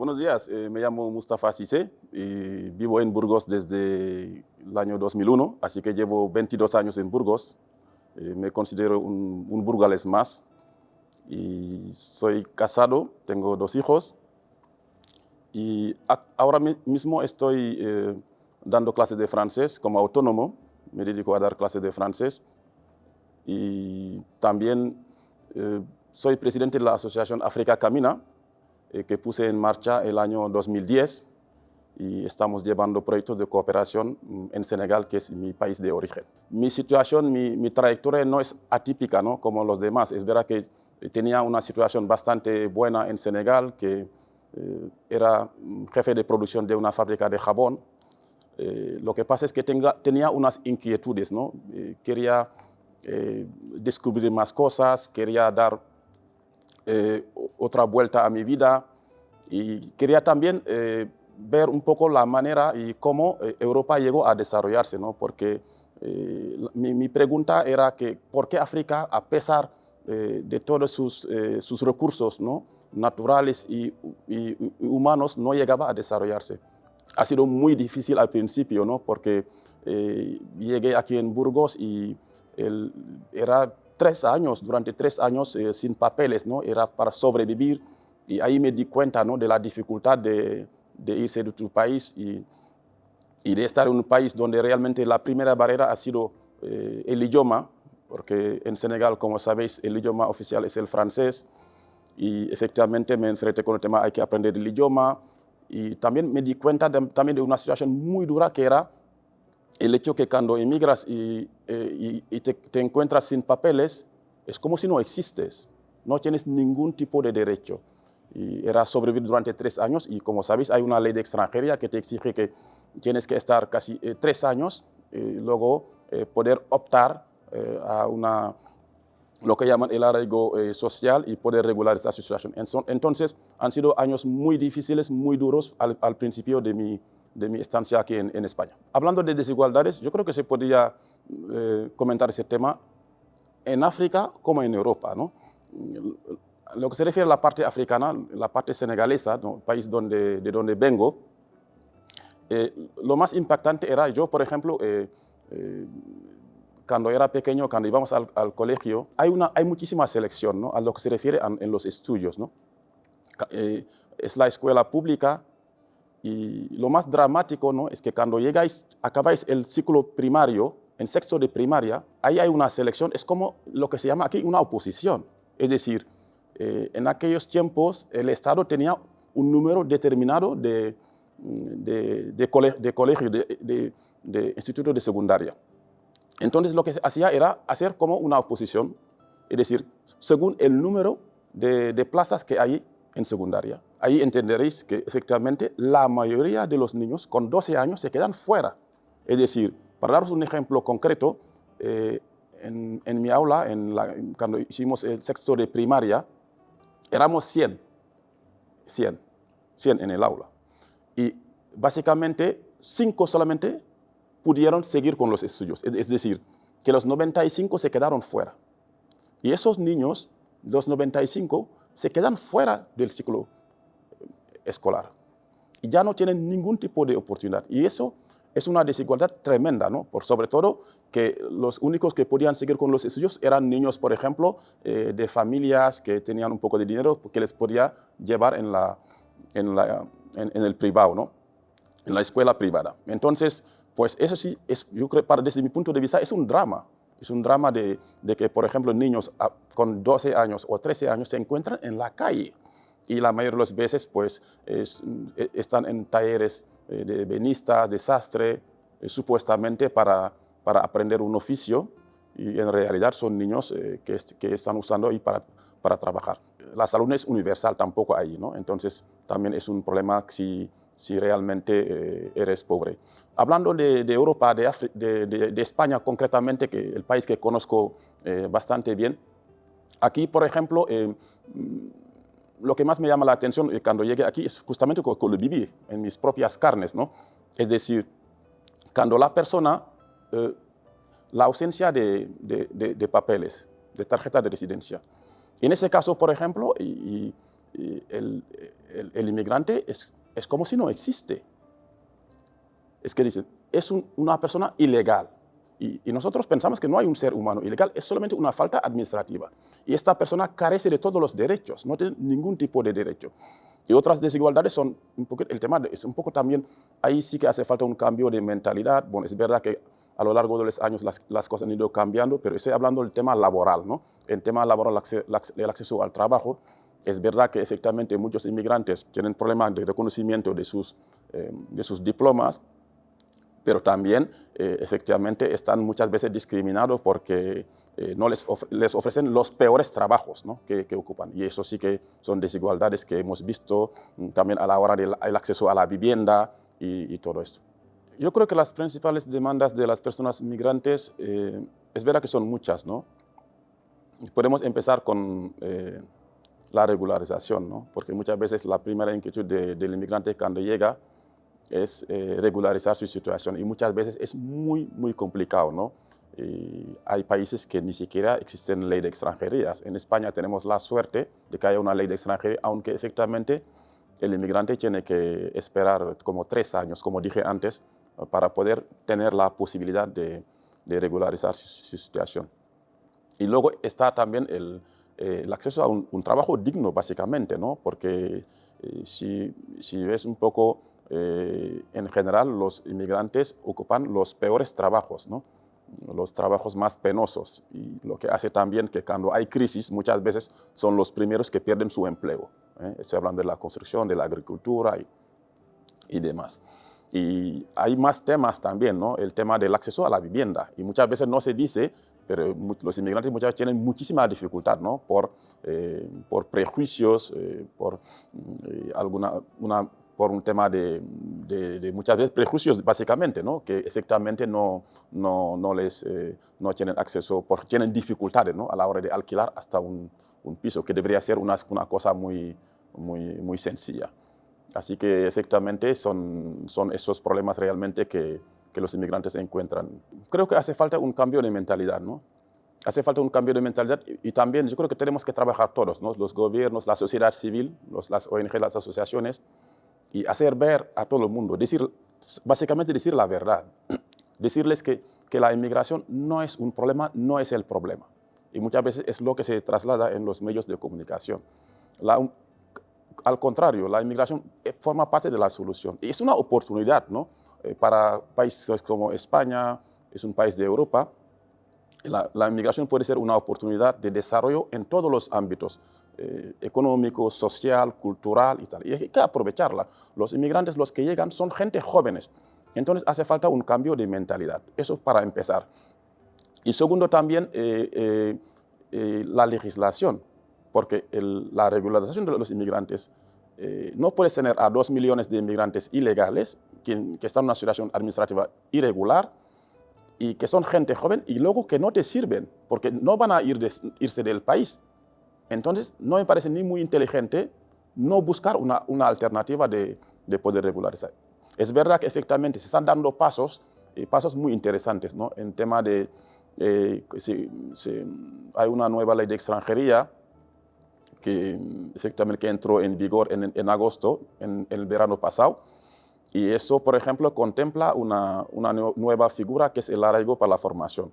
Buenos días, me llamo Mustafa Cissé y vivo en Burgos desde el año 2001, así que llevo 22 años en Burgos. Me considero un burgalés más y soy casado, tengo 2 hijos y ahora mismo estoy dando clases de francés como autónomo. Me dedico a dar clases de francés y también soy presidente de la Asociación África Camina, que puse en marcha el año 2010 y estamos llevando proyectos de cooperación en Senegal, que es mi país de origen. Mi situación, mi trayectoria no es atípica, ¿no?, como los demás. Es verdad que tenía una situación bastante buena en Senegal, que era jefe de producción de una fábrica de jabón. Lo que pasa es que tenía unas inquietudes, ¿no? Quería descubrir más cosas, quería dar otra vuelta a mi vida y quería también ver un poco la manera y cómo Europa llegó a desarrollarse, ¿no? Porque mi pregunta era que ¿por qué África, a pesar de todos sus recursos, ¿no?, naturales y humanos, no llegaba a desarrollarse? Ha sido muy difícil al principio, ¿no? Porque llegué aquí en Burgos y era 3 años, durante 3 años sin papeles, ¿no? Era para sobrevivir y ahí me di cuenta, ¿no?, de la dificultad de irse de tu país y de estar en un país donde realmente la primera barrera ha sido el idioma, porque en Senegal, como sabéis, el idioma oficial es el francés y efectivamente me enfrenté con el tema, hay que aprender el idioma. Y también me di cuenta también de una situación muy dura, que era el hecho que cuando emigras y te encuentras sin papeles, es como si no existes, no tienes ningún tipo de derecho. Y era sobrevivir durante 3 años y, como sabéis, hay una ley de extranjería que te exige que tienes que estar casi 3 años y luego poder optar a lo que llaman el arraigo social y poder regular esta situación. Entonces, han sido años muy difíciles, muy duros al principio de mi estancia aquí en España. Hablando de desigualdades, yo creo que se podría comentar ese tema en África como en Europa, ¿no? Lo que se refiere a la parte africana, la parte senegalesa, ¿no?, país de donde vengo, lo más impactante era yo, por ejemplo, cuando era pequeño, cuando íbamos al colegio, hay muchísima selección, ¿no?, a lo que se refiere en los estudios, ¿no? Es la escuela pública y lo más dramático, ¿no?, es que cuando acabáis el ciclo primario, en sexto de primaria, ahí hay una selección, es como lo que se llama aquí una oposición. Es decir, en aquellos tiempos el Estado tenía un número determinado de colegios, de institutos de secundaria. Entonces lo que se hacía era hacer como una oposición, es decir, según el número de plazas que hay en secundaria. Ahí entenderéis que efectivamente la mayoría de los niños con 12 años se quedan fuera. Es decir, para daros un ejemplo concreto, en mi aula, cuando hicimos el sexto de primaria, éramos 100 en el aula. Y básicamente 5 solamente pudieron seguir con los estudios. Es decir, que los 95 se quedaron fuera. Y esos niños, los 95, se quedan fuera del ciclo escolar. Y ya no tienen ningún tipo de oportunidad. Y eso es una desigualdad tremenda, ¿no? Sobre todo que los únicos que podían seguir con los estudios eran niños, por ejemplo, de familias que tenían un poco de dinero, que les podía llevar en el privado, ¿no?, en la escuela privada. Entonces, pues eso sí, yo creo, desde mi punto de vista, es un drama. Es un drama de que, por ejemplo, niños con 12 años o 13 años se encuentran en la calle y la mayoría de las veces pues, están en talleres de ebenistas, de sastre, supuestamente para aprender un oficio, y en realidad son niños que están usando ahí para trabajar. La salud no es universal tampoco ahí, ¿no? Entonces también es un problema si realmente eres pobre. Hablando de Europa, de España concretamente, que el país que conozco bastante bien, aquí, por ejemplo, lo que más me llama la atención cuando llegué aquí es justamente que lo viví en mis propias carnes, ¿no? Es decir, cuando la persona, la ausencia de papeles, de tarjeta de residencia. En ese caso, por ejemplo, el inmigrante es como si no existe. Es que dicen, es una persona ilegal. Y nosotros pensamos que no hay un ser humano ilegal, es solamente una falta administrativa. Y esta persona carece de todos los derechos, no tiene ningún tipo de derecho. Y otras desigualdades son un poco, el tema es un poco también, ahí sí que hace falta un cambio de mentalidad. Bueno, es verdad que a lo largo de los años las cosas han ido cambiando, pero estoy hablando del tema laboral, ¿no? El tema laboral, el acceso al trabajo, es verdad que efectivamente muchos inmigrantes tienen problemas de reconocimiento de sus diplomas, pero también efectivamente están muchas veces discriminados porque no les ofrecen los peores trabajos, ¿no? que ocupan. Y eso sí que son desigualdades que hemos visto también a la hora del acceso a la vivienda y todo esto. Yo creo que las principales demandas de las personas migrantes es verdad que son muchas, ¿no? Podemos empezar con la regularización, ¿no? Porque muchas veces la primera inquietud del inmigrante cuando llega es regularizar su situación y muchas veces es muy, muy complicado, ¿no? Hay países que ni siquiera existen ley de extranjería. En España tenemos la suerte de que haya una ley de extranjería, aunque efectivamente el inmigrante tiene que esperar como 3 años, como dije antes, para poder tener la posibilidad de regularizar su situación. Y luego está también el acceso a un trabajo digno, básicamente, ¿no? Porque si ves un poco, en general, los inmigrantes ocupan los peores trabajos, ¿no? Los trabajos más penosos. Y lo que hace también que cuando hay crisis, muchas veces son los primeros que pierden su empleo. Estoy hablando de la construcción, de la agricultura y demás. Y hay más temas también, ¿no? El tema del acceso a la vivienda. Y muchas veces no se dice, pero los inmigrantes muchas veces tienen muchísima dificultad, ¿no? Por prejuicios, por por un tema de muchas veces prejuicios, básicamente, ¿no? Que efectivamente no tienen acceso, porque tienen dificultades, ¿no? A la hora de alquilar hasta un piso, que debería ser una cosa muy, muy, muy sencilla. Así que efectivamente son esos problemas realmente que los inmigrantes encuentran. Creo que hace falta un cambio de mentalidad, ¿no? Hace falta un cambio de mentalidad y también yo creo que tenemos que trabajar todos, ¿no? Los gobiernos, la sociedad civil, las ONG, las asociaciones, y hacer ver a todo el mundo, básicamente decir la verdad, decirles que la inmigración no es un problema, no es el problema. Y muchas veces es lo que se traslada en los medios de comunicación. Al contrario, la inmigración forma parte de la solución. Y es una oportunidad, ¿no? Para países como España, es un país de Europa, la inmigración puede ser una oportunidad de desarrollo en todos los ámbitos, económico, social, cultural y tal. Y hay que aprovecharla. Los inmigrantes, los que llegan, son gente jóvenes. Entonces hace falta un cambio de mentalidad. Eso para empezar. Y segundo también, la legislación. Porque la regularización de los inmigrantes, no puedes tener a 2 millones de inmigrantes ilegales que están en una situación administrativa irregular y que son gente joven y luego que no te sirven porque no van a irse del país. Entonces, no me parece ni muy inteligente no buscar una alternativa de poder regularizar. Es verdad que efectivamente se están dando pasos muy interesantes, ¿no? En tema de, hay una nueva ley de extranjería que efectivamente entró en vigor en agosto, en el verano pasado, y eso, por ejemplo, contempla una nueva figura que es el arraigo para la formación.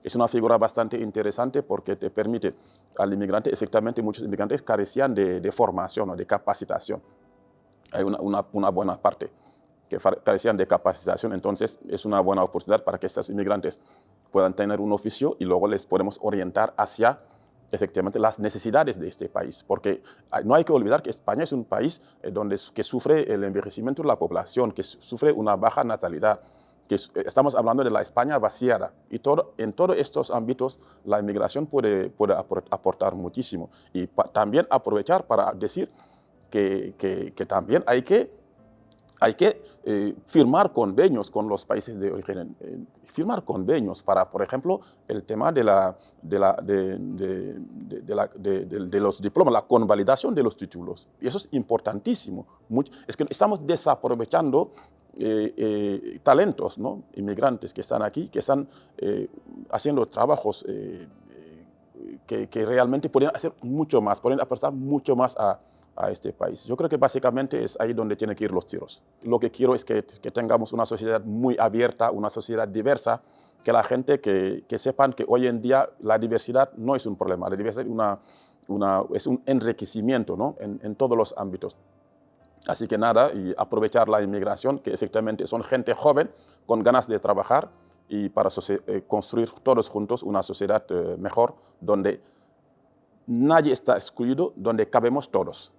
Es una figura bastante interesante porque te permite al inmigrante, efectivamente muchos inmigrantes carecían de formación o de capacitación. Hay una buena parte que carecían de capacitación, entonces es una buena oportunidad para que estos inmigrantes puedan tener un oficio y luego les podemos orientar hacia efectivamente las necesidades de este país, porque no hay que olvidar que España es un país que sufre el envejecimiento de la población, que sufre una baja natalidad, que estamos hablando de la España vaciada, y en todos estos ámbitos la inmigración puede aportar muchísimo, y también aprovechar para decir que también hay que firmar convenios con los países de origen, firmar convenios para, por ejemplo, el tema de los diplomas, la convalidación de los títulos. Y eso es importantísimo. Es que estamos desaprovechando talentos, ¿no? Inmigrantes que están aquí, que están haciendo trabajos que realmente podrían hacer mucho más, podrían aportar mucho más a a este país. Yo creo que básicamente es ahí donde tienen que ir los tiros. Lo que quiero es que tengamos una sociedad muy abierta, una sociedad diversa, que la gente que sepan que hoy en día la diversidad no es un problema, la diversidad es un enriquecimiento, ¿no? en todos los ámbitos. Así que nada, y aprovechar la inmigración, que efectivamente son gente joven con ganas de trabajar y para construir todos juntos una sociedad mejor donde nadie está excluido, donde cabemos todos.